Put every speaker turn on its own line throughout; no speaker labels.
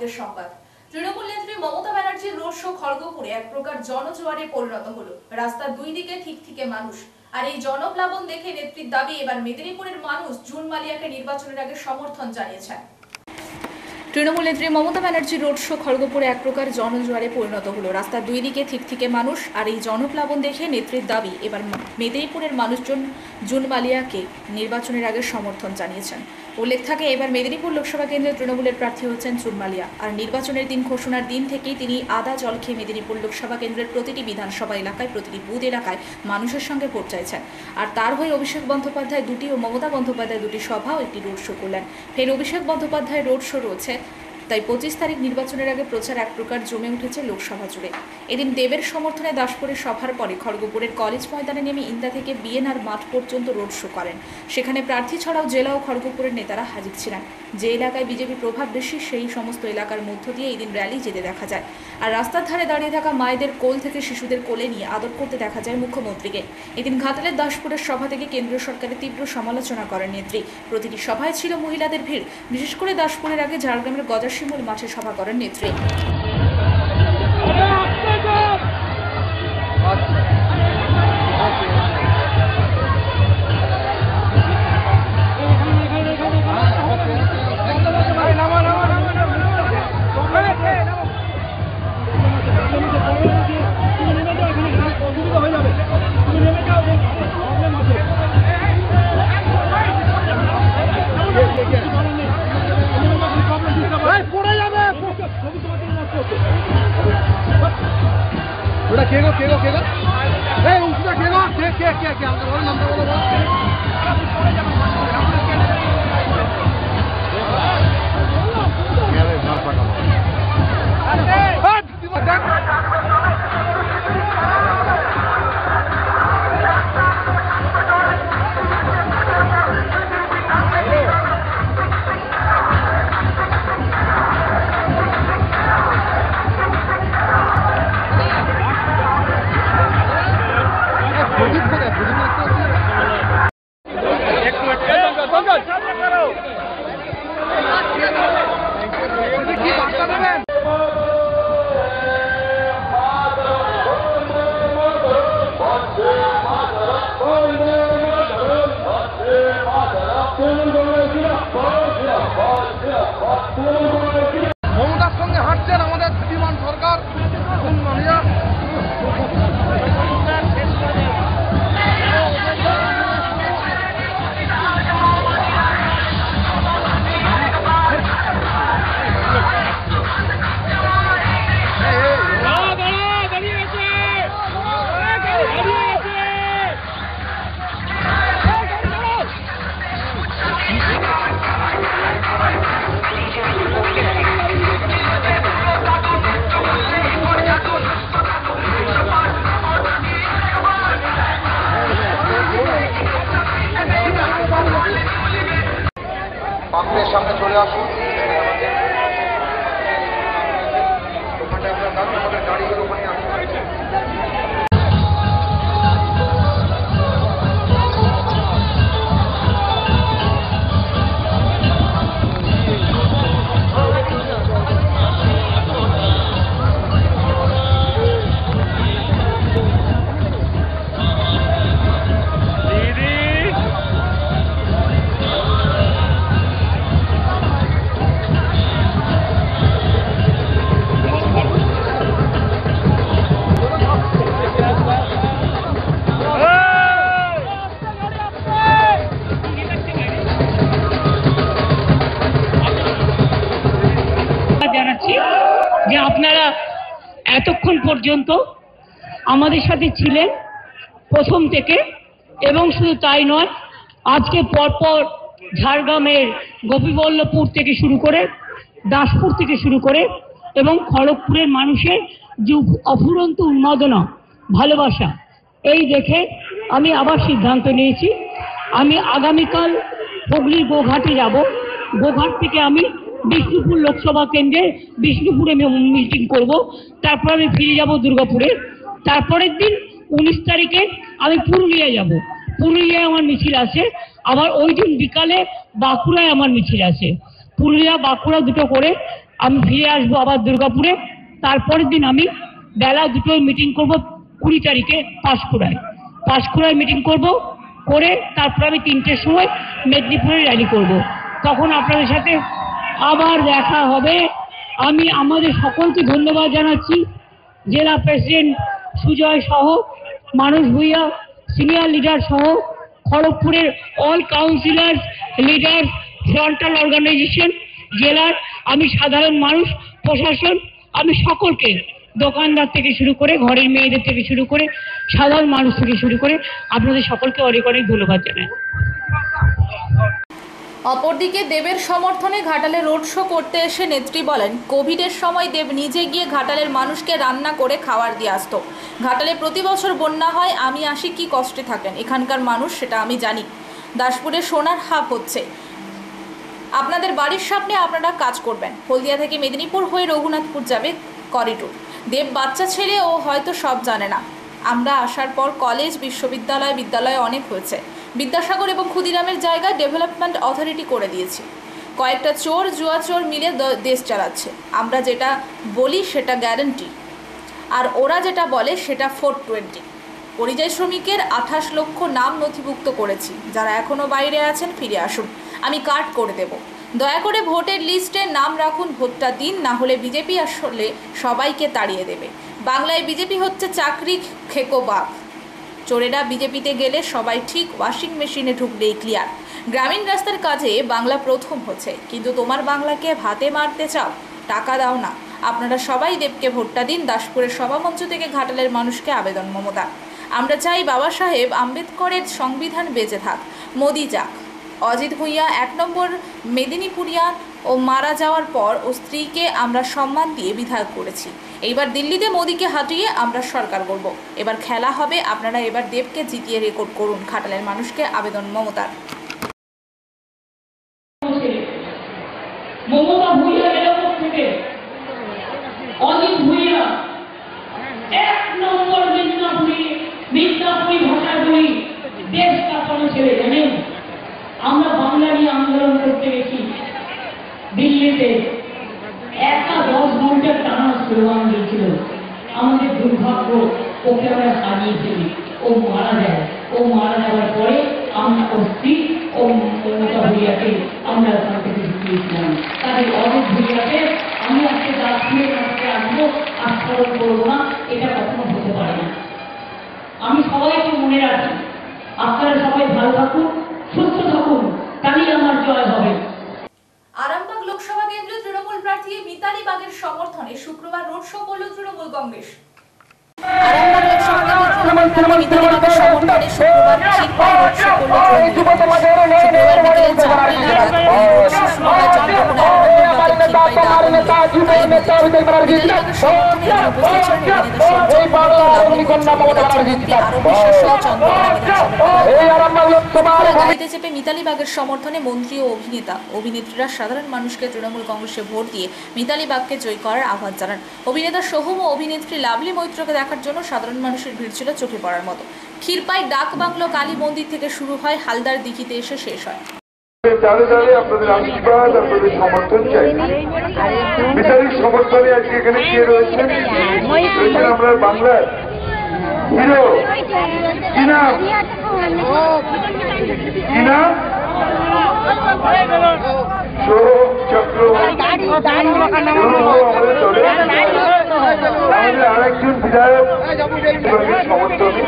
আজকের সংবাদ। তৃণমূল নেত্রী মমতা ব্যানার্জির রোড শো খড়গপুরে এক প্রকার জনজোয়ারে পরিণত হলো। রাস্তার দুই দিকে ঠিক মানুষ, আর এই জনপ্লাবন দেখে নেত্রীর দাবি এবার মেদিনীপুরের মানুষ জুন মালিয়াকে নির্বাচনের আগে সমর্থন জানিয়েছেন। তৃণমূল নেত্রী মমতা ব্যানার্জির রোড শো খড়গপুরে এক প্রকার জনজোয়ারে পরিণত হলো। রাস্তার দুই দিকে ঠিক মানুষ, আর এই জনপ্লাবন দেখে নেত্রীর দাবি এবার মেদিনীপুরের মানুষজন জুন মালিয়াকে নির্বাচনের আগে সমর্থন জানিয়েছেন। উল্লেখ থাকে, এবার মেদিনীপুর লোকসভা কেন্দ্রে তৃণমূলের প্রার্থী হচ্ছেন জুন মালিয়া। আর নির্বাচনের দিন ঘোষণার দিন থেকেই তিনি আদা জল খেয়ে মেদিনীপুর লোকসভা কেন্দ্রের প্রতিটি বিধানসভা এলাকায়, প্রতিটি বুথ এলাকায় মানুষের সঙ্গে ভোট চাইছেন। আর তার হয়ে অভিষেক বন্দ্যোপাধ্যায় দুটি ও মমতা বন্দ্যোপাধ্যায় দুটি সভা ও একটি রোড শো করলেন। ফের অভিষেক বন্দ্যোপাধ্যায় রোড শো রয়েছে, তাই 25 তারিখ নির্বাচনের আগে প্রচার এক প্রকার জমে উঠেছে লোকসভা জুড়ে। এদিন দেবের সমর্থনে দাসপুরে সভার পরে খড়গপুরের কলেজ ময়দানে নেমে ইন্দা থেকে বিএনআর মাঠ পর্যন্ত রোড শো করেন। সেখানে প্রার্থী ছাড়াও জেলা ও খড়গপুরের নেতারা হাজির ছিলেন। যে এলাকায় বিজেপি প্রভাব বেশি সেই সমস্ত এলাকার মধ্য দিয়ে এদিন র্যালি যেতে দেখা যায়। আর রাস্তার ধারে দাঁড়িয়ে থাকা মায়েদের কোল থেকে শিশুদের কোলে নিয়ে আদর করতে দেখা যায় মুখ্যমন্ত্রীকে। এদিন ঘাটালের দাসপুরের সভা থেকে কেন্দ্রীয় সরকারের তীব্র সমালোচনা করেন নেত্রী। প্রতিটি সভায় ছিল মহিলাদের ভিড়। বিশেষ করে দাসপুরের আগে ঝাড়গ্রামের গজাশিমুল মাঠে সভা করেন নেত্রী।
মমতার সঙ্গে হাঁটছেন আমাদের বিমান সরকার জুন মালিয়া। বাংলার সামনে চলে আসুন, ওখানে আপনার আমাদের গাড়িগুলো ওখানে আসুন।
যে আপনারা এতক্ষণ পর্যন্ত আমাদের সাথে ছিলেন প্রথম থেকে, এবং শুধু তাই নয়, আজকে পরপর ঝাড়গ্রামের গোপীবল্লভপুর থেকে শুরু করে, দাসপুর থেকে শুরু করে এবং খড়গপুরের মানুষের যে অফুরন্ত উন্মাদনা, ভালোবাসা, এই দেখে আমি আবার সিদ্ধান্ত নিয়েছি আমি আগামীকাল হুগলির গোঘাটে যাব। গোঘাট থেকে আমি বিষ্ণুপুর লোকসভা কেন্দ্রে বিষ্ণুপুরে মিটিং করব। তারপর আমি ফিরে যাব দুর্গাপুরে। তারপরের দিন 19 তারিখে আমি পুরুলিয়া যাব। পুরুলিয়ায় আমার মিছিল আছে। আবার ওই দিন বিকালে বাঁকুড়ায় আমার মিছিল আছে। পুরুলিয়া বাঁকুড়া দুটো করে আমি ফিরে আসবো আবার দুর্গাপুরে। তারপরের দিন আমি বেলা 2টোয় মিটিং করব 20 তারিখে পাঁশকুড়ায় মিটিং করব, করে তারপর আমি 3টের সময় মেদিনীপুরে র্যালি করব। তখন আপনাদের সাথে আবার দেখা হবে। আমি আমাদের সকলকে ধন্যবাদ জানাচ্ছি, জেলা প্রেসিডেন্ট সুজয় সহ, মানুষ ভূঁইয়া সিনিয়র লিডার সহ, খড়গপুরের all councillor leader, frontal organisation, জেলার আমি সাধারণ মানুষ, প্রশাসন, আমি সকলকে, দোকানদার থেকে শুরু করে, ঘরের মেয়েদের থেকে শুরু করে, সাধারণ মানুষ থেকে শুরু করে আপনাদের সকলকে অনেক অনেক ধন্যবাদ জানাই।
অপরদিকে দেবের সমর্থনে ঘাটালে রোড শো করতে এসে নেত্রী বলেন, কোভিডের সময় দেব নিজে গিয়ে ঘাটালের মানুষকে রান্না করে খাবার দিয়ে আসতো। ঘাটালে প্রতি বছর বন্যা হয়, আমি আসি কি কষ্টে থাকেন এখানকার মানুষ, সেটা আমি জানি। দাসপুরে সোনার হাব হচ্ছে, আপনাদের বাড়ির সামনে আপনারা কাজ করবেন। হলদিয়া থেকে মেদিনীপুর হয়ে রঘুনাথপুর যাবে করিডোর। দেব বাচ্চা ছেলে, ও হয়তো সব জানে না। আমরা আসার পর কলেজ, বিদ্যালয় অনেক হয়েছে। বিদ্যাসাগর এবং ক্ষুদিরামের জায়গায় ডেভেলপমেন্ট অথরিটি করে দিয়েছি। কয়েকটা জুয়া চোর মিলে দেশ চালাচ্ছে। আমরা যেটা বলি সেটা গ্যারান্টি, আর ওরা যেটা বলে সেটা 420। পরিযায়ী শ্রমিকের 28 লক্ষ নাম নথিভুক্ত করেছি। যারা এখনও বাইরে আছেন ফিরে আসুন, আমি কাট করে দেব। দয়া করে ভোটের লিস্টে নাম রাখুন, ভোটটা দিন, না হলে বিজেপি আসলে সবাইকে তাড়িয়ে দেবে। বাংলায় বিজেপি হচ্ছে চাকরি খেকো বাঘ। চোরেরা বিজেপিতে গেলে সবাই ঠিক ওয়াশিং মেশিনে ঢুকলেই ক্লিয়ার। গ্রামীণ রাস্তার কাজে বাংলা প্রথম হচ্ছে, কিন্তু তোমার বাংলাকে ভাতে মারতে চাও, টাকা দাও না। আপনারা সবাই দেবকে ভোটটা দিন। দাসপুরের সভামঞ্চ থেকে ঘাটালের মানুষকে আবেদন মমতা। আমরা চাই বাবা সাহেব আম্বেদকরের সংবিধান বেঁচে থাক, মোদি যাক। অজিত ভূঁইয়া 1 নম্বর মেদিনীপুরিয়ান ও মারা যাওয়ার পর ও স্ত্রীকে আমরা সম্মান দিয়ে বিধায়ক করেছি। এইবার দিল্লিতে মোদিকে হাঁটিয়ে আমরা সরকার করব। এবার খেলা হবে, আপনারা এবার দেবকে জিতিয়ে রেকর্ড করুন। ঘাটালের মানুষকে আবেদন মমতার।
মমতা ভূঁইয়া এলাকা থেকে অজিত ভূঁইয়া 1 নম্বর মিদনাপুরি ভাষা বলি দেশ কাঁপানো ছেলে, জানেন? আমরা বাংলা নিয়ে আন্দোলন করতে গেছি দিল্লিতে, 10 ঘন্টা টানা স্লোগান দিয়েছিল। আমাদের দুর্ভাগ্য, ওকে আমরা হারিয়ে ফেলি, ও মারা যায়। ও মারা যাওয়ার পরে আমরা ওর স্ত্রী ও মমতা ভূঁইয়াকে আমরা ওখান থেকে ঢুকিয়েছিলাম। তাদের অজিত ভূঁইয়াকে আমি আজকে দাসপুরের কাছে আসবো, আস্মরণ করবো না, এটা কখনো হতে পারে না। আমি সবাইকে মনে রাখি, আপনারা সবাই ভালো থাকুন, সুস্থ থাকুন, তাহলেই আমার জয় হবে।
আরামবাগ লোকসভা কেন্দ্রে তৃণমূল প্রার্থী মিতালি বাগের সমর্থনে শুক্রবার রোড শো করল তৃণমূল কংগ্রেস। আরামবাগ লোকসভা কেন্দ্রে তৃণমূল প্রার্থী মিতালি বাগের সমর্থনে শুক্রবার ক্ষীরপাই রোড শো করল তৃণমূল কংগ্রেস। শুক্রবার বিকেলে 4টা নাগাদ রোড শো শুরু হয় চন্দ্রকোনা ক্ষীরপাই দা মিতালি বাগের সমর্থনে এখানে উপস্থিত ছিলেন গাড়িতে চেপে মিতালি বাগের সমর্থনে মন্ত্রী ও অভিনেত্রীরা সাধারণ মানুষকে তৃণমূল কংগ্রেসে ভোট দিয়ে মিতালি বাগকে জয় করার আহ্বান জানান। অভিনেতা সোহম ও অভিনেত্রী লাভলি মৈত্রকে দেখার জন্য সাধারণ মানুষের ভিড় ছিল চোখে পড়ার মতো। ক্ষীরপাই ডাক বাংলো কালী মন্দির থেকে শুরু হয়, হালদার দিঘিতে এসে শেষ হয়।
আপনাদের আশীর্বাদ, আপনাদের সমর্থন চাই। মিতালির সমর্থনে আজকে এখানে কে রয়েছেন? আমরা বাংলার হিরো, কি নাম? সোহম চক্রবর্তী আমাদের দলে, আমাদের আরেকজন বিধায়ক সমর্থনে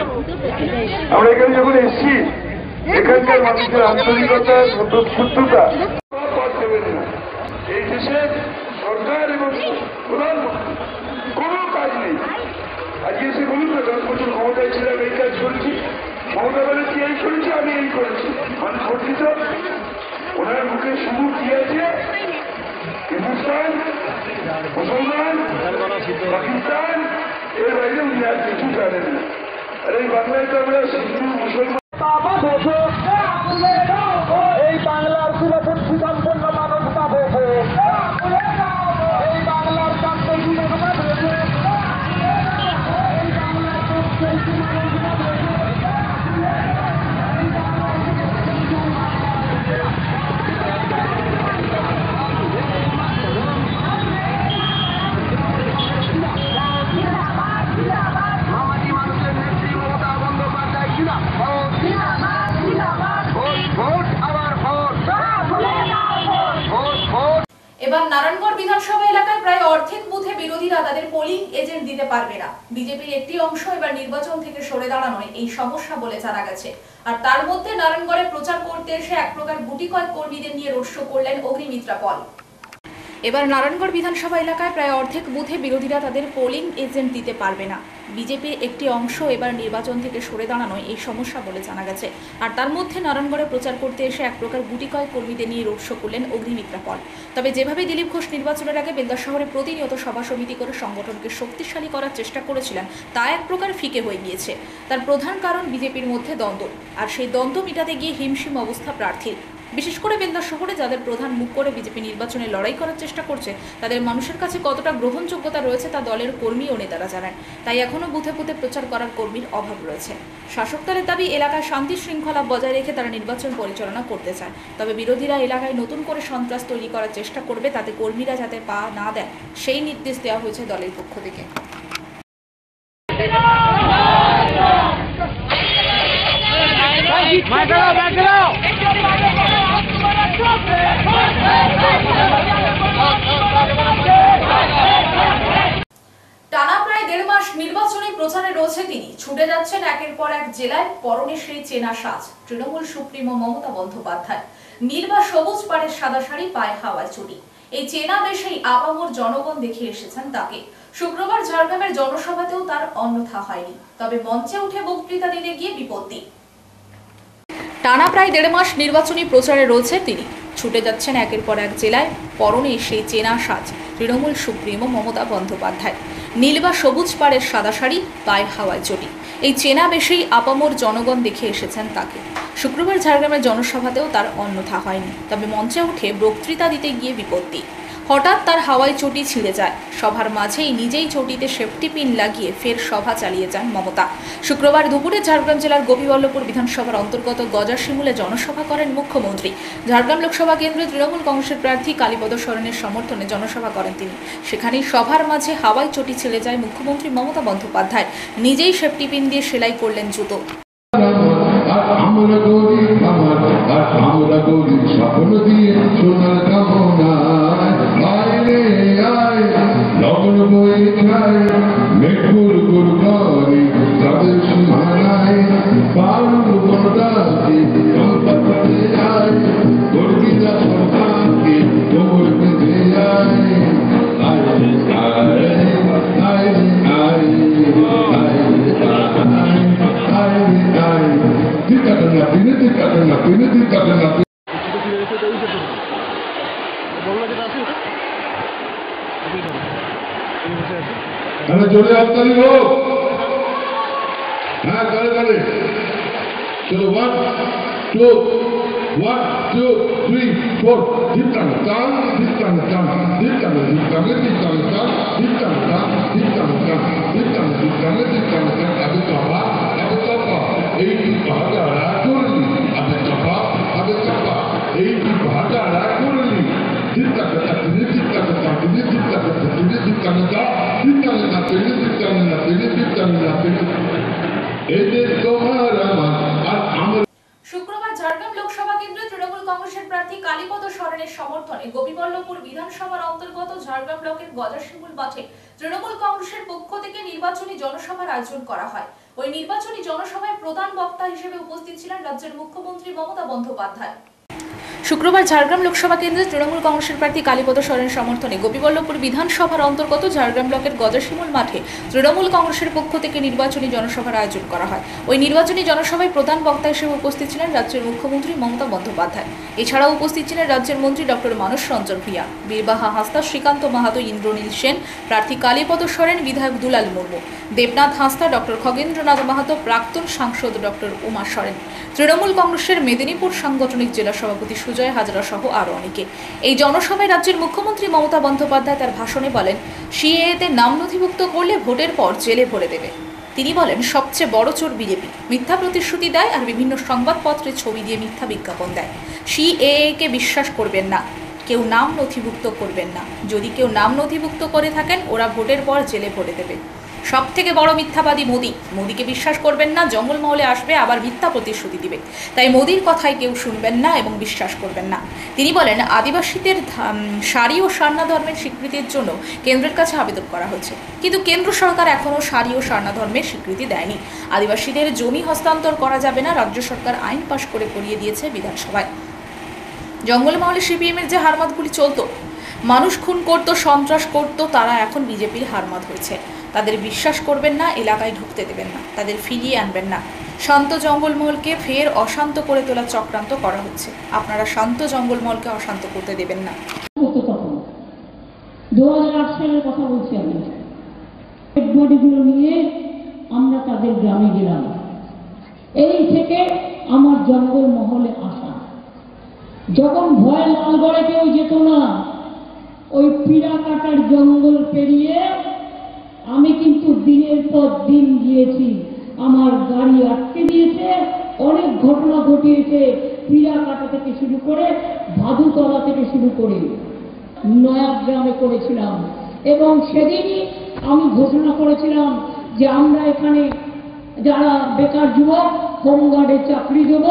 আমরা এখানে যখন এসছি, এখানকার মানুষের আন্তরিকতা, স্বতঃস্ফূর্ততা এই দেশের সরকার এবং প্রধানমন্ত্রী কোনো কাজ নেই। আজকে এসে বলুন না, 10 বছর ক্ষমতায় ছিলাম, এই কাজ করেছি, ক্ষমতা বলেছি এই করেছি, আমি এই করেছি। মানুষ গঠিত, ওনার মুখে শুধু কি আছে? হিন্দুস্তান, মুসলমান, পাকিস্তান, এর বাইরে উনি আর কিছু জানেন না। আর এই বাংলায় তো আমরা হিন্দু মুসলমান এই বাংলার সুরক্ষিত সম্পন্ন মানুষ পাবে, এই বাংলার
এবার নারায়ণগড় বিধানসভা এলাকায় প্রায় অর্ধেক বুথে বিরোধীরা তাদের পোলিং এজেন্ট দিতে পারবে না। বিজেপির একটি অংশ এবার নির্বাচন থেকে সরে দাঁড়ানোয় এই সমস্যা বলে জানা গেছে। আর তার মধ্যে নারায়ণগড়ে প্রচার করতে এসে এক প্রকার গুটি কয়েক কর্মীদের নিয়ে রোড শো করলেন অগ্নিমিত্রা পল। এবার নারায়ণগড় বিধানসভা এলাকায় প্রায় অর্ধেক বুথে বিরোধীরা তাদের পোলিং এজেন্ট দিতে পারবে না। বিজেপির একটি অংশ এবার নির্বাচন থেকে সরে দাঁড়ানোয় এই সমস্যা বলে জানা গেছে। আর তার মধ্যে নারায়ণগড়ে প্রচার করতে এসে এক প্রকার গুটি কয়েক কর্মীদের নিয়ে রোড শো করলেন অগ্নিমিত্রা পল। তবে যেভাবে দিলীপ ঘোষ নির্বাচনের আগে বেলদা শহরে প্রতিনিয়ত সভা সমিতি করে সংগঠনকে শক্তিশালী করার চেষ্টা করেছিলেন, তা এক প্রকার ফিকে হয়ে গিয়েছে। তার প্রধান কারণ বিজেপির মধ্যে দ্বন্দ্ব, আর সেই দ্বন্দ্ব মেটাতে গিয়ে হিমশিম অবস্থা প্রার্থীর। বিশেষ করে বেলদা শহরে যাদের প্রধান মুখ করে বিজেপি নির্বাচনে লড়াই করার চেষ্টা করছে, তাদের মানুষের কাছে কতটা গ্রহণযোগ্যতা রয়েছে তা দলের কর্মী ও নেতারা জানেন। তাই এখনও বুথে বুথে প্রচার করার কর্মীর অভাব রয়েছে। শাসক দলের দাবি এলাকায় শান্তি শৃঙ্খলা বজায় রেখে তারা নির্বাচন পরিচালনা করতে চায়। তবে বিরোধীরা এলাকায় নতুন করে সন্ত্রাস তৈরি করার চেষ্টা করবে, তাতে কর্মীরা যাতে পা না দেন সেই নির্দেশ দেওয়া হয়েছে দলের পক্ষ থেকে। টানা প্রায় 1.5 মাস নির্বাচনী প্রচারে রয়েছে তিনি। ছুটে যাচ্ছেন একের পর এক জেলায়, পরনে সেই চেনা সাজ তৃণমূল সুপ্রিমো মমতা বন্দ্যোপাধ্যায়। নীল বা সবুজ পাড়ের সাদা শাড়ি, পায়ে হাওয়ায় চটি, এই চেনা বেশেই আপামর জনগণ দেখে এসেছেন তাকে। শুক্রবার ঝাড়গ্রামের জনসভাতেও তার অন্যথা হয়নি। তবে মঞ্চে উঠে বক্তৃতা দিতে গিয়ে বিপত্তি। টানা প্রায় 1.5 মাস নির্বাচনী প্রচারে রয়েছে তিনি। ছুটে যাচ্ছেন একের পর এক জেলায়, পরনে সেই চেনা সাজ তৃণমূল সুপ্রিমো মমতা বন্দ্যোপাধ্যায়। নীল বা সবুজ পাড়ের সাদা শাড়ি, পায়ে হাওয়ায় চটি, এই চেনা বেশেই আপামর জনগণ দেখে এসেছেন তাকে। শুক্রবার ঝাড়গ্রামের জনসভাতেও তার অন্যথা হয়নি। তবে মঞ্চে উঠে বক্তৃতা দিতে গিয়ে বিপত্তি। হঠাৎ তার হাওয়ায় চটি ছিঁড়ে যায়। সভার মাঝেই নিজেই চটিতে সেফটি পিন লাগিয়ে ফের সভা চালিয়ে যান মমতা। শুক্রবার দুপুরে ঝাড়গ্রাম জেলার গোপীবল্লভপুর বিধানসভার অন্তর্গত গজাশিমুলে জনসভা করেন মুখ্যমন্ত্রী। ঝাড়গ্রাম লোকসভা কেন্দ্রে তৃণমূল কংগ্রেসের প্রার্থী কালীপদ সরেনের সমর্থনে জনসভা করেন তিনি। সেখানেই সভার মাঝে হাওয়ায় চটি ছিঁড়ে যায় মুখ্যমন্ত্রী মমতা বন্দ্যোপাধ্যায়। নিজেই সেফটি পিন দিয়ে সেলাই করলেন জুতো।
চলে আসতে হোক। হ্যাঁ, করে করে চলো। 1 2 1 2 3 4 ঠিক টান টান, ঠিক টান টান, ঠিক টান, ঠিক টান, ঠিক টান টান, ঠিক টান টান, ঠিক টান টান, ঠিক টান, ঠিক টান, ঠিক টান টান। আগে চাপা, আগে চাপা, এই ভাটা রাগ করলি, আগে চাপা, আগে চাপা, এই ভাটা রাগ করলি। ঠিক টাকা চাকরি, ঠিক টাকা চাকরি, ঠিক টাকা চাকরি, ঠিক টাকা চা, ঠিক টাকা না পেলে, ঠিক টাকা না পেলে, ঠিক টাকা না পেলে, এই যে তোমার আমার আর আমার।
শুক্রবার ঝাড়গ্রাম লোকসভা কেন্দ্রে তৃণমূল কংগ্রেসের প্রার্থী কালীপদ সরেনের সমর্থনে গোপীবল্লভপুর বিধানসভার অন্তর্গত ঝাড়গ্রাম ব্লকের গজাশিমুল মাঠে তৃণমূল কংগ্রেসের পক্ষ থেকে নির্বাচনী জনসভার আয়োজন করা হয়। ওই নির্বাচনী জনসভায় প্রধান বক্তা হিসেবে উপস্থিত ছিলেন রাজ্যের মুখ্যমন্ত্রী মমতা বন্দ্যোপাধ্যায়। শুক্রবার ঝাড়গ্রাম লোকসভা কেন্দ্রে তৃণমূল কংগ্রেসের প্রার্থী কালীপদ সরেনের সমর্থনে গোপীবল্লভপুর বিধানসভার অন্তর্গত ঝাড়গ্রাম ব্লকের গজাশিমুল মাঠে তৃণমূল কংগ্রেসের পক্ষ থেকে নির্বাচনী জনসভার আয়োজন করা হয়। ওই নির্বাচনী জনসভায় প্রধান বক্তা হিসেবে উপস্থিত ছিলেন রাজ্যের মুখ্যমন্ত্রী মমতা বন্দ্যোপাধ্যায়। এছাড়াও উপস্থিত ছিলেন রাজ্যের মন্ত্রী ডক্টর মানস রঞ্জন ভূঁইয়া, বীরবাহা হাঁসদা, শ্রীকান্ত মাহাতো, ইন্দ্রনীল সেন, প্রার্থী কালীপদ সরেন, বিধায়ক দুলাল মুর্মু, দেবনাথ হাঁসদা, ডক্টর খগেন্দ্রনাথ মাহাতো, প্রাক্তন সাংসদ ডক্টর উমা সরেন, তৃণমূল কংগ্রেসের মেদিনীপুর সাংগঠনিক জেলা সভাপতি সুজয় হাজরা সহ আরও অনেকে। এই জনসভায় রাজ্যের মুখ্যমন্ত্রী মমতা বন্দ্যোপাধ্যায় তার ভাষণে বলেন, সিএএতে নাম নথিভুক্ত করলে ভোটের পর জেলে ভরে দেবে। তিনি বলেন, সবচেয়ে বড় চোর বিজেপি, মিথ্যা প্রতিশ্রুতি দেয় আর বিভিন্ন সংবাদপত্রে ছবি দিয়ে মিথ্যা বিজ্ঞাপন দেয়। সিএএকে বিশ্বাস করবেন না, কেউ নাম নথিভুক্ত করবেন না। যদি কেউ নাম নথিভুক্ত করে থাকেন, ওরা ভোটের পর জেলে ভরে দেবে। সব থেকে বড় মিথ্যাবাদী মোদীকে বিশ্বাস করবেন না, জঙ্গলমহলে আসবে আবার মিথ্যা প্রতিশ্রুতি দিবে। তাই মোদীর কথায় কেউ শুনবেন না এবং বিশ্বাস করবেন না। তিনি বলেন, আদিবাসীদের সারি ও সারনা ধর্মের স্বীকৃতির জন্য কেন্দ্রের কাছে আবেদন করা হচ্ছে, কিন্তু কেন্দ্র সরকার এখনও সারি ও সারনা ধর্মের স্বীকৃতি দেয়নি। আদিবাসীদের জমি হস্তান্তর করা যাবে না, রাজ্য সরকার আইন পাশ করে করিয়ে দিয়েছে বিধানসভায়। জঙ্গলমহলে সিপিএমের যে হারমাতগুলি চলতো, মানুষ খুন করতো, সন্ত্রাস করতো, তারা এখন বিজেপির হারমাত হয়েছে। তাদের বিশ্বাস করবেন না, এলাকায় ঢুকতে দেবেন না, তাদের ফিরিয়ে আনবেন না। শান্ত জঙ্গলমহলকে ফের অশান্ত করে তোলার চক্রান্ত করা হচ্ছে। আপনারা শান্ত জঙ্গলমহলকে অশান্ত করতে দেবেন না।
2008 সালের কথা বলছি আমি। বডিগুলো নিয়ে আমরা তাদের গ্রামে গেলাম। এই থেকে আমার জঙ্গলমহলে আসা। যখন ভয় লালগড়ে কেউ যেত না, ওই পিড়া কাটার জঙ্গল পেরিয়ে আমি কিন্তু দিনের পর দিন গিয়েছি। আমার গাড়ি আটকে দিয়েছে, অনেক ঘটনা ঘটিয়েছে, পিড়া কাটা থেকে শুরু করে ভাদুতলা থেকে শুরু করে নয়াগ্রামে করেছিলাম। এবং সেদিনই আমি ঘোষণা করেছিলাম যে আমরা এখানে যারা বেকার যুবক, হোমগার্ডে চাকরি দেব,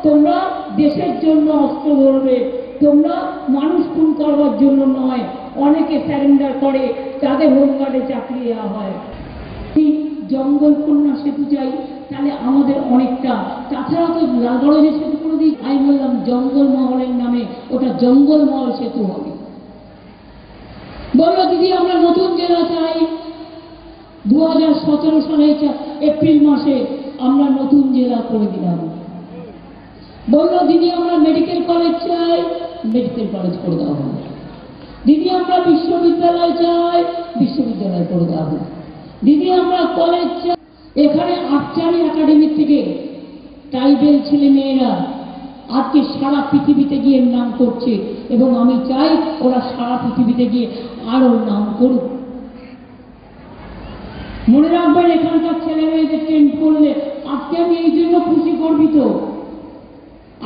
তোমরা দেশের জন্য অস্ত্র ধরবে, তোমরা মানুষ খুন করবার জন্য নয়। অনেকে স্যারেন্ডার করে, তাদের হোমগার্ডে চাকরি দেওয়া হয়। জঙ্গল কন্যা সেতু চাই, তাহলে আমাদের অনেকটা, তাছাড়া তো লালগড়ের সেতু করে দিই। আমি বললাম জঙ্গলমহলের নামে ওটা জঙ্গলমহল সেতু হবে। বললো দিদি আমরা নতুন জেলা চাই। 2017 সালে এপ্রিল মাসে আমরা নতুন জেলা করে দিলাম। বললো দিদি আমরা মেডিকেল কলেজ চাই, মেডিকেল কলেজ করে দেওয়া হবে। দিদি আমরা বিশ্ববিদ্যালয় চাই, বিশ্ববিদ্যালয় করে দেওয়া হবে। দিদি আমরা কলেজ চাই। এখানে আর্চারি একাডেমি থেকে ট্রাইবেল ছেলে মেয়েরা আজকে সারা পৃথিবীতে গিয়ে নাম করছে, এবং আমি চাই ওরা সারা পৃথিবীতে গিয়ে আরো নাম করুক। মনে রাখবেন, এখানকার ছেলে মেয়েদের ট্রেন্ড করলে আজকে আমি এই জন্য খুশি গর্বিত।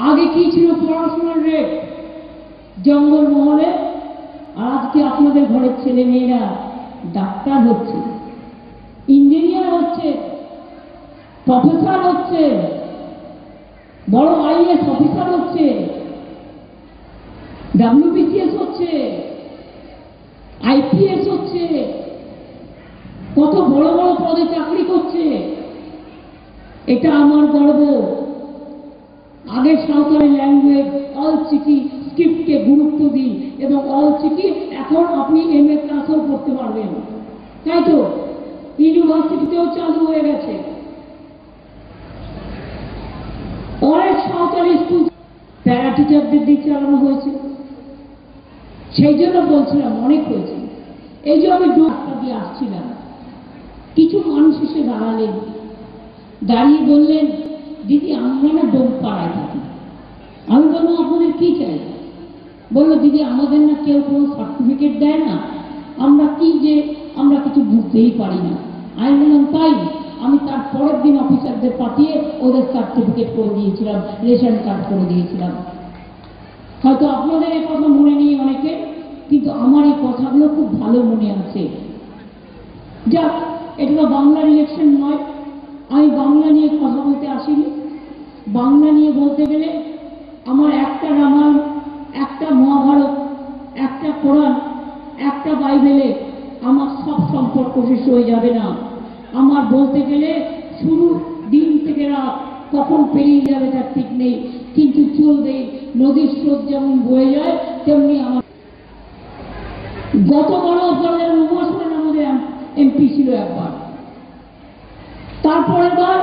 আগে কি ছিল পড়াশোনার রেট জঙ্গলমহলে, আর আজকে আপনাদের ঘরের ছেলে মেয়েরা ডাক্তার হচ্ছে, ইঞ্জিনিয়ার হচ্ছে, প্রফেসর হচ্ছে, বড় আইএস অফিসার হচ্ছে, WBCS হচ্ছে, IPS হচ্ছে, কত বড় বড় পদে চাকরি করছে। এটা আমার গর্ব। আগে সাঁওতালি ল্যাঙ্গুয়েজ অল চিকি স্ক্রিপ্টকে গুরুত্ব দিই, এবং অল চিকি এখন আপনি MA ক্লাসও পড়তে পারবেন, তাই তো? ইউনিভার্সিটিতেও চালু হয়ে গেছে। অনেক সাঁওতালি স্কুল প্যারা টিচারদের দিয়ে চালানো হয়েছে। সেই জন্য বলছিলাম অনেক হয়েছে। এই যে আমি রাস্তা দিয়ে আসছিলাম, কিছু মানুষ এসে দাঁড়ালেন, দাঁড়িয়ে বললেন দিদি আমরা না ডোমপাড়ায় থাকি। আমি বললাম আপনাদের কি চাই? বললো দিদি আমাদের না কেউ কোনো সার্টিফিকেট দেয় না, আমরা কি যে আমরা কিছু বুঝতেই পারি না। আমি বললাম তাই? আমি তার পরের দিন অফিসারদের পাঠিয়ে ওদের সার্টিফিকেট করে দিয়েছিলাম, রেশন কার্ড করে দিয়েছিলাম। হয়তো আপনাদের এই কথা মনে নেই অনেকে, কিন্তু আমার এই কথাগুলো খুব ভালো মনে আছে। যাক, এটা তো বাংলার ইলেকশন নয়, আমি বাংলা নিয়ে কথা বলতে আসিনি। বাংলা নিয়ে বলতে গেলে আমার একটা রামায়ণ, একটা মহাভারত, একটা কোরআন, একটা বাইবেলে আমার সব সম্পর্ক শেষ হয়ে যাবে না। আমার বলতে গেলে শুরু দিন থেকে রাত কখন পেরিয়ে যাবে তার ঠিক নেই, কিন্তু চলবে। নদীর স্রোত যেমন বয়ে যায়, তেমনি আমার গত বড় দলের উপাসনা আমাদের MP ছিল একবার, তারপরের বার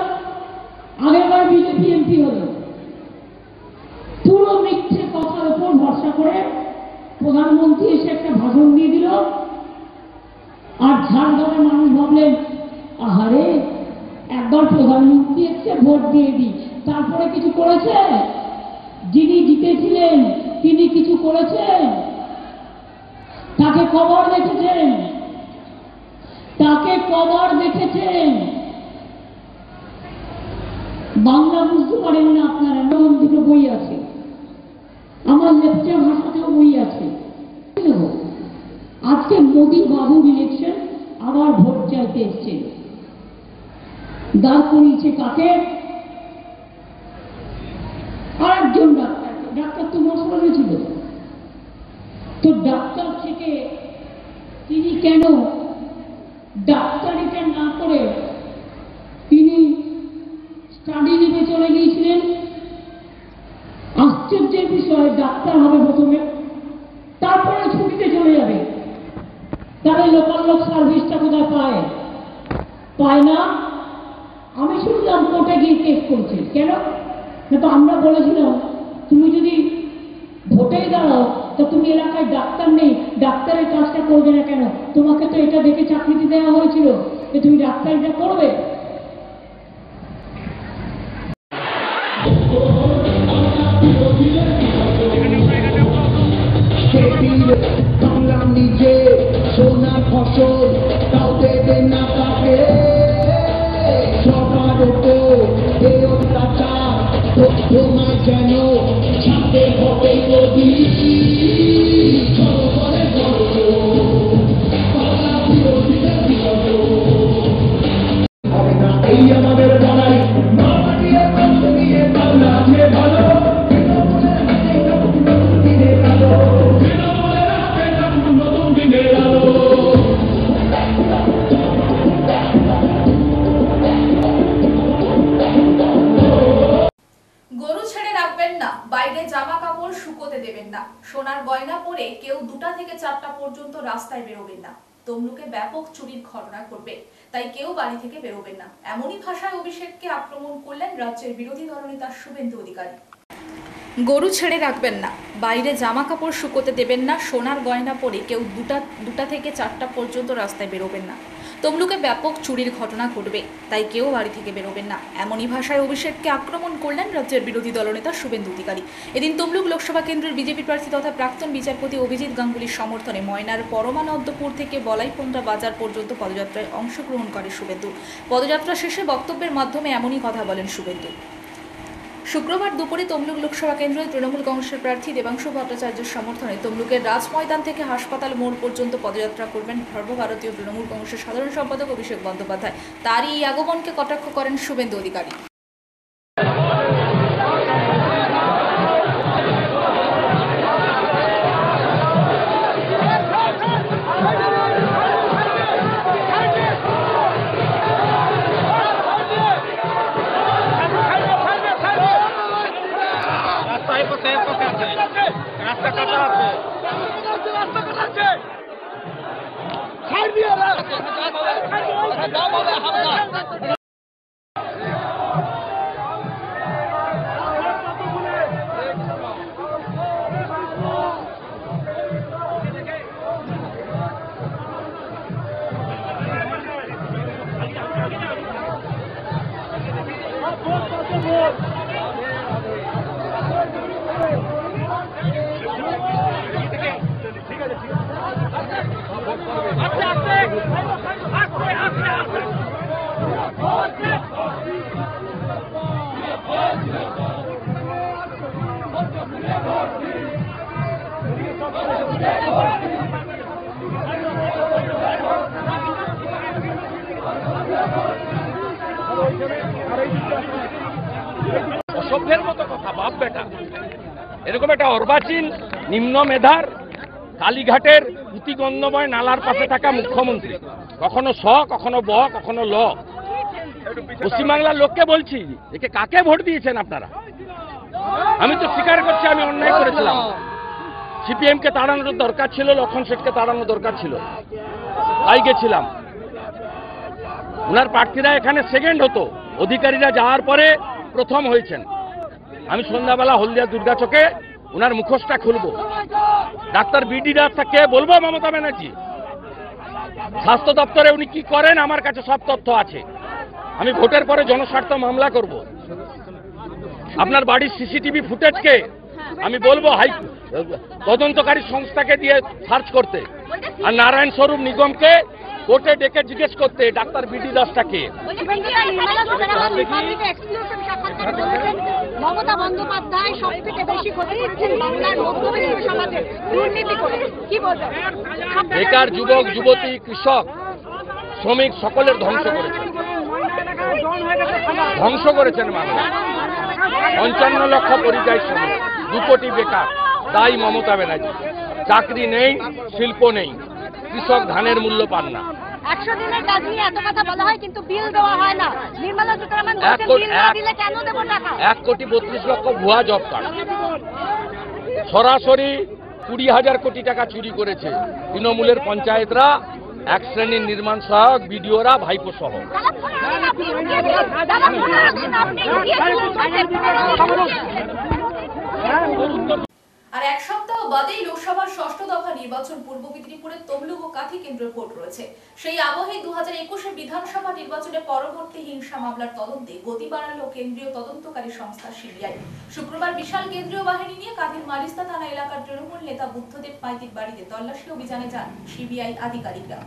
আগেরবার বিজেপি MP হলো। পুরো মিথ্যে কথার উপর ভরসা করে প্রধানমন্ত্রী এসে একটা ভাষণ দিয়ে দিল, আর ঝাড়গ্রামের মানুষ ভাবলেন আহারে একবার প্রধানমন্ত্রী এসে ভোট দিয়ে দিই। তারপরে কিছু করেছে? যিনি জিতেছিলেন তিনি কিছু করেছেন? তাকে কবর দেখেছেন? তাকে কবর দেখেছেন? বাংলা বুঝতে পারেন না আপনারা? এমন দুটো বই আছে, আমার লেকচার ভাষাতেও বই আছে। আজকে মোদী বাবুর ইলেকশন, আবার ভোট চাইতে এসছে। দাঁড় করিয়েছে কাকে? আরেকজন ডাক্তার। ডাক্তার তো মশলা ছিল, তো ডাক্তার থেকে তিনি কেন ডাক্তারিটা না করে তিনি স্টাডি লিভে চলে গিয়েছিলেন? আশ্চর্যের বিষয়, ডাক্তার হবে প্রথমে, তারপরে ছুটিতে চলে যাবে। তাহলে লোকাল লোক সার্ভিসটা কোথায় পায়? পায় না। আমি শুনলাম কোর্টে গিয়ে কেস করছে। কেন? তো আমরা বলেছিলাম তুমি যদি ভোটে দাঁড়াও তো তুমি এলাকায় ডাক্তার নেই, ডাক্তারের কাজটা করবে না কেন? তোমাকে তো এটা দেখে চাকরিতে দেওয়া হয়েছিল যে তুমি ডাক্তারিটা করবে।
নিজে সোনার ফসল তাও দেবে না তাকে, সবার ওপর এ অত্যাচার তোমায় যেন ছাড়তে হবে যদি হবে না এই আমাদের লড়াই। বাংলা দিয়ে বাংলা দিয়ে বাংলা দিয়ে ভালো
গরু ছেড়ে রাখবেন না, বাইরে জামা কাপড় শুকোতে দেবেন না, সোনার গয়না পরে কেউ 2টা থেকে 4টা পর্যন্ত রাস্তায় বেরোবেন না, তমলুকে ব্যাপক চুরির ঘটনা ঘটবে, তাই কেউ বাড়ি থেকে বেরোবেন না, এমনই ভাষায় অভিষেককে আক্রমণ করলেন রাজ্যের বিরোধী দলনেতা শুভেন্দু অধিকারী। গরু ছেড়ে রাখবেন না, বাইরে জামা কাপড় শুকোতে দেবেন না, সোনার গয়না পরে কেউ 2টা থেকে 4টা পর্যন্ত রাস্তায় বেরোবেন না, তমলুকে ব্যাপক চুরির ঘটনা ঘটবে, তাই কেউ বাড়ি থেকে বেরোবেন না, এমনই ভাষায় অভিষেককে আক্রমণ করলেন রাজ্যের বিরোধী দলনেতা শুভেন্দু অধিকারী। এদিন তমলুক লোকসভা কেন্দ্রের বিজেপি প্রার্থী তথা প্রাক্তন বিচারপতি অভিজিৎ গাঙ্গুলির সমর্থনে ময়নার পরমানন্দপুর থেকে বলাইপন্ডা বাজার পর্যন্ত পদযাত্রায় অংশগ্রহণ করে শুভেন্দু। পদযাত্রা শেষে বক্তব্যের মাধ্যমে এমনই কথা বলেন শুভেন্দু। শুক্রবার দুপুরে তমলুক লোকসভা কেন্দ্রে তৃণমূল কংগ্রেসের প্রার্থী দেবাংশু ভট্টাচার্যের সমর্থনে তমলুকের রাজ ময়দান থেকে হাসপাতাল মোড় পর্যন্ত পদযাত্রা করবেন সর্বভারতীয় তৃণমূল কংগ্রেসের সাধারণ সম্পাদক অভিষেক বন্দ্যোপাধ্যায়। তারই এই আগমনকে কটাক্ষ করেন শুভেন্দু অধিকারী।
অসভ্যের মতো কথা, বাপ বেটা। এরকম একটা অর্বাচীন নিম্ন মেধার কালীঘাটের পুঁতিগন্ধময় নালার পাশে থাকা মুখ্যমন্ত্রী, কখনো স, কখনো ব, কখনো ল। পশ্চিমবাংলার লোককে বলছি, একে কাকে ভোট দিয়েছেন আপনারা? আমি তো স্বীকার করছি আমি অন্যায় করেছিলাম। সিপিএমকে তাড়ানোর দরকার ছিল, লক্ষণ শেঠকে তাড়ানোর দরকার ছিল, তাই গেছিলাম। ওনার প্রার্থীরা এখানে সেকেন্ড হতো, অধিকারীরা যাওয়ার পরে প্রথম হয়েছেন। আমি সন্ধ্যাবেলা হলদিয়া দুর্গা চকে ওনার মুখোশটা খুলব। ডাক্তার বিডি দাসটা কে বলবো? মমতা ব্যানার্জি। স্বাস্থ্য দপ্তরে উনি কি করেন আমার কাছে সব তথ্য আছে। আমি ভোটের পরে জনস্বার্থ মামলা করব। আপনার বাড়ির সিসিটিভি ফুটেজকে আমি বলবো হাই তদন্তকারী সংস্থাকে দিয়ে সার্চ করতে, আর নারায়ণ স্বরূপ নিগমকে কোর্টে ডেকে জিজ্ঞেস করতে ডাক্তার বিডি দাসটাকে।
মমতা বন্দ্যোপাধ্যায় সব থেকে বেশি ক্ষতি করেছেন বাংলার মধ্যবিত্ত সমাজে দুর্নীতি করে। কি বলবেন?
বেকার যুবক যুবতী, কৃষক, শ্রমিক সকলের ধ্বংস করেছে। ধ্বংস করেছেন মানুষ। 55 লক্ষ পরিযায়ী শ্রমিক, 2 কোটি বেকার, দায়ী মমতা ব্যানার্জি। চাকরি নেই, শিল্প নেই, কৃষক ধানের মূল্য পান না।
100 দিনের কাজ নিয়ে এত কথা বলা হয় কিন্তু বিল দেওয়া হয় না। নির্মলা সীতারামন বলছেন বিল না দিলে কেন দেব টাকা?
1,32,00,000 ভুয়া জব কার্ড, সরাসরি 20,000 কোটি টাকা চুরি করেছে তৃণমূলের পঞ্চায়েতরা, এক শ্রেণীর নির্মাণ সহায়ক, বিডিওরা, ভাইপো সহ।
আর এক সপ্তাহ বাদেই লোকসভার 6ষ্ঠ দফা নির্বাচন পূর্ব মেদিনীপুরের তমলুক ও কাঁথি কেন্দ্রে ভোট রয়েছে। সেই আবহে 2021 বিধানসভা নির্বাচনে পরবর্তী হিংসা মামলার তদন্তে গতি বাড়ালো কেন্দ্রীয় তদন্তকারী সংস্থা সিবিআই। শুক্রবার বিশাল কেন্দ্রীয় বাহিনী নিয়ে কাঁথির মালিস্তা থানা এলাকার তৃণমূল নেতা বুদ্ধদেব মাইতির বাড়িতে তল্লাশি অভিযানে যান সিবিআই আধিকারিকরা।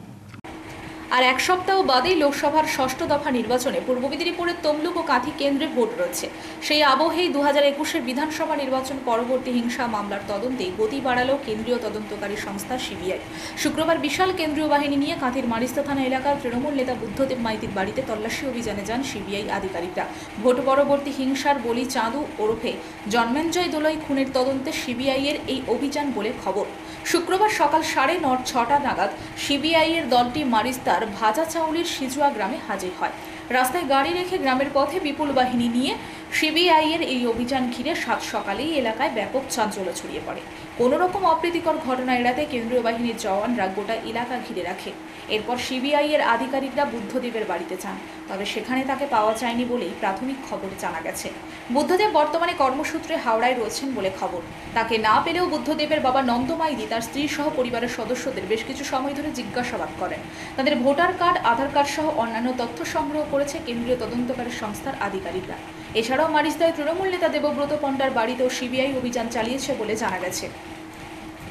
আর এক সপ্তাহ বাদেই লোকসভার 6ষ্ঠ দফা নির্বাচনে পূর্ব মেদিনীপুরের তমলুক ও কাঁথি কেন্দ্রে ভোট রয়েছে। সেই আবহেই 2021 বিধানসভা নির্বাচন পরবর্তী হিংসা মামলার তদন্তে গতি বাড়ালো কেন্দ্রীয় তদন্তকারী সংস্থা সিবিআই। শুক্রবার বিশাল কেন্দ্রীয় বাহিনী নিয়ে কাঁথির মারিস্তা থানা এলাকার তৃণমূল নেতা বুদ্ধদেব মাইতির বাড়িতে তল্লাশি অভিযানে যান সিবিআই আধিকারিকরা। ভোট পরবর্তী হিংসার বলি চাঁদু ওরফে জন্মেঞ্জয় দোলই খুনের তদন্তে সিবিআই এর এই অভিযান বলে খবর। শুক্রবার সকাল 6:30 নাগাদ সিবিআই এর দলটি মারিস্তার ভাজা চাউলির সিজুয়া গ্রামে হাজির হয়। রাস্তায় গাড়ি রেখে গ্রামের পথে বিপুল বাহিনী নিয়ে সিবিআই এর এই অভিযান ঘিরে সাত সকালেই এলাকায় ব্যাপক চাঞ্চল্য ছড়িয়ে পড়ে। কোনো রকম অপ্রীতিকর ঘটনা এড়াতে কেন্দ্রীয় বাহিনীর জওয়ানরা গোটা এলাকা ঘিরে রাখে। এরপর সিবিআই এর আধিকারিকরা বুদ্ধদেবের বাড়িতে যান, তবে সেখানে তাকে পাওয়া যায়নি বলেই প্রাথমিক খবর জানা গেছে। বুদ্ধদেব বর্তমানে কর্মসূত্রে হাওড়ায় রয়েছেন বলে খবর। তাকে না পেলেও বুদ্ধদেবের বাবা নন্দমাইদি তার স্ত্রী সহ পরিবারের সদস্যদের বেশ কিছু সময় ধরে জিজ্ঞাসাবাদ করেন। তাদের ভোটার কার্ড, আধার কার্ড সহ অন্যান্য তথ্য সংগ্রহ করেছে কেন্দ্রীয় তদন্তকারী সংস্থার আধিকারিকরা। এছাড়াও মারিস্তায় তৃণমূল নেতা দেবব্রত পণ্ডার বাড়িতেও সিবিআই অভিযান চালিয়েছে বলে জানা গেছে।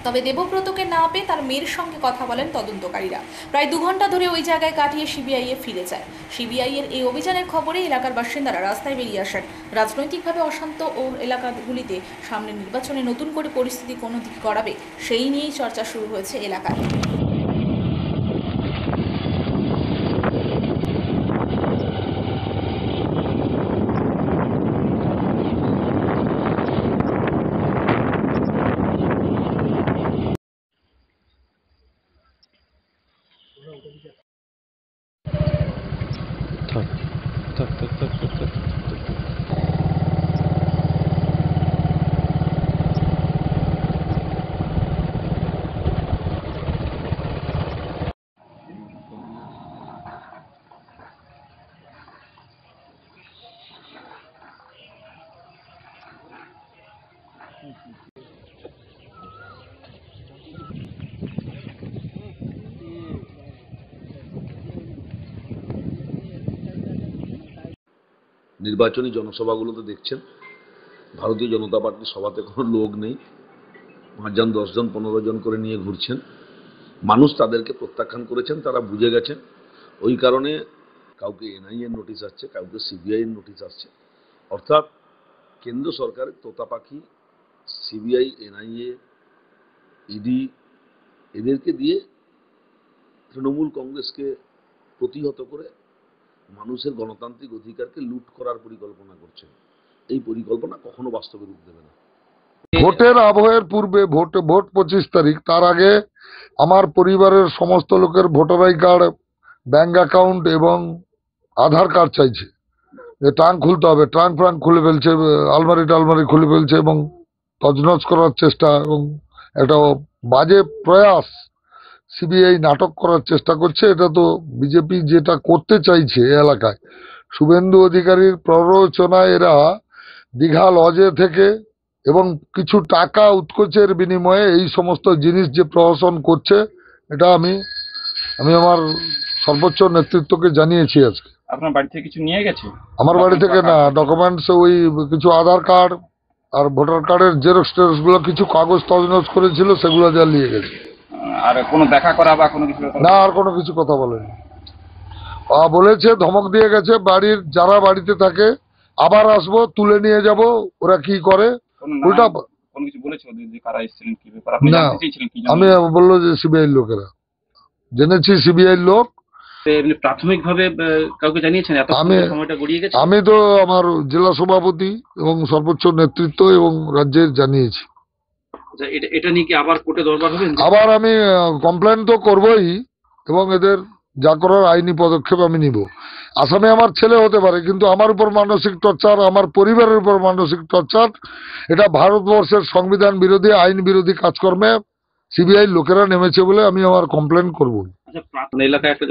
তবে দেবব্রতকে না পেয়ে তার মেয়ের সঙ্গে কথা বলেন তদন্তকারীরা। প্রায় 2 ঘন্টা ধরে ওই জায়গায় কাটিয়ে সিবিআই এ ফিরে যায়। সিবিআই এর এই অভিযানের খবরে এলাকার বাসিন্দারা রাস্তায় বেরিয়ে আসেন। রাজনৈতিকভাবে অশান্ত ও এলাকাগুলিতে সামনে নির্বাচনে নতুন করে পরিস্থিতি কোনো দিক গড়াবে সেই নিয়েই চর্চা শুরু হয়েছে এলাকায়।
নির্বাচনী জনসভাগুলোতে দেখছেন ভারতীয় জনতা পার্টির সভাতে কোনো লোক নেই, 5 জন 10 জন 15 জন করে নিয়ে ঘুরছেন। মানুষ তাদেরকে প্রত্যাখ্যান করেছেন, তারা বুঝে গেছেন। ওই কারণে কাউকে এনআইএ নোটিশ আসছে, কাউকে সিবিআই নোটিশ আসছে। অর্থাৎ কেন্দ্র সরকারের তোতা পাখি সিবিআই, এনআইএ, ইডি এদেরকে দিয়ে তৃণমূল কংগ্রেসকে প্রতিহত করে মানুষের গণতান্ত্রিক অধিকারকে লুট করার পরিকল্পনা করছে। এই পরিকল্পনা কখনো বাস্তবে রূপ দেবে না।
ভোটের আবহের পূর্বে ভোট 25 তারিখ, তার আগে আমার পরিবারের সমস্ত লোকের voter I card, bank account এবং আধার কার্ড চাইছে। ট্রাঙ্ক খুলতে হবে, ট্রাঙ্ক ফ্রাঙ্ক খুলে ফেলছে, আলমারি টালমারি খুলে ফেলছে এবং তছনছ করার চেষ্টা এবং একটা বাজে প্রয়াস সিবিআই নাটক করার চেষ্টা করছে। এটা তো বিজেপি যেটা করতে চাইছে এলাকায়, শুভেন্দু অধিকারীর প্ররোচনায় এরা দীঘা লজে থেকে এবং কিছু টাকা উৎকোচের বিনিময়ে এই সমস্ত জিনিস যে প্রহসন করছে, এটা আমি আমার সর্বোচ্চ নেতৃত্বকে জানিয়েছি। আজকে
আপনার বাড়ি থেকে কিছু নিয়ে গেছে?
আমার বাড়ি থেকে না, ডকুমেন্টস ওই কিছু আধার কার্ড আর ভোটার কার্ডের জেরক্স টেরক্স গুলো কিছু কাগজ তছনছ করেছিল, সেগুলো যা নিয়ে গেছে।
আর কোনো দেখা করা বা কোনো কিছু
না, আর কোনো কিছু কথা বলেনি। বলেছে, ধমক দিয়ে গেছে বাড়ির যারা বাড়িতে থাকে আবার আসবো, তুলে নিয়ে যাব। ওরা কি করে উল্টা
কোনো কিছু বলেছে যে কারা এসেছিলেন, কি ব্যাপার আপনি জানতে চেয়েছিলেন? কি
আমি বললো যে সিবিআই লোকেরা, জেনেছি সিবিআই লোক,
এমনি প্রাথমিকভাবে কাউকে জানিয়েছেন এত সময়টা গড়িয়ে গেছে?
আমি তো আমার জেলা সভাপতি এবং সর্বোচ্চ নেতৃত্ব এবং রাজ্যের জানিয়েছি।
এটা নিয়ে কি আবার কোর্টে দরবার হবেন?
আবার আমি কমপ্লেন তো করবই এবং এদের যা করার আইনি পদক্ষেপ আমি নিব। আসামে আমার ছেলে হতে পারে, কিন্তু আমার উপর মানসিক টর্চার, আমার পরিবারের উপর মানসিক টর্চার, এটা ভারতবর্ষের সংবিধান বিরোধী, আইন বিরোধী কাজকর্মে সিবিআই লোকেরা নেমেছে বলে আমি আমার কমপ্লেন করব।
এলাকায় একটা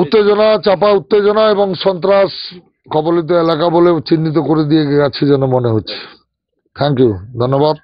উত্তেজনা, চাপা উত্তেজনা এবং সন্ত্রাস কবলিত এলাকা বলে চিহ্নিত করে দিয়ে গেছে যেন মনে হচ্ছে। থ্যাংক ইউ, ধন্যবাদ।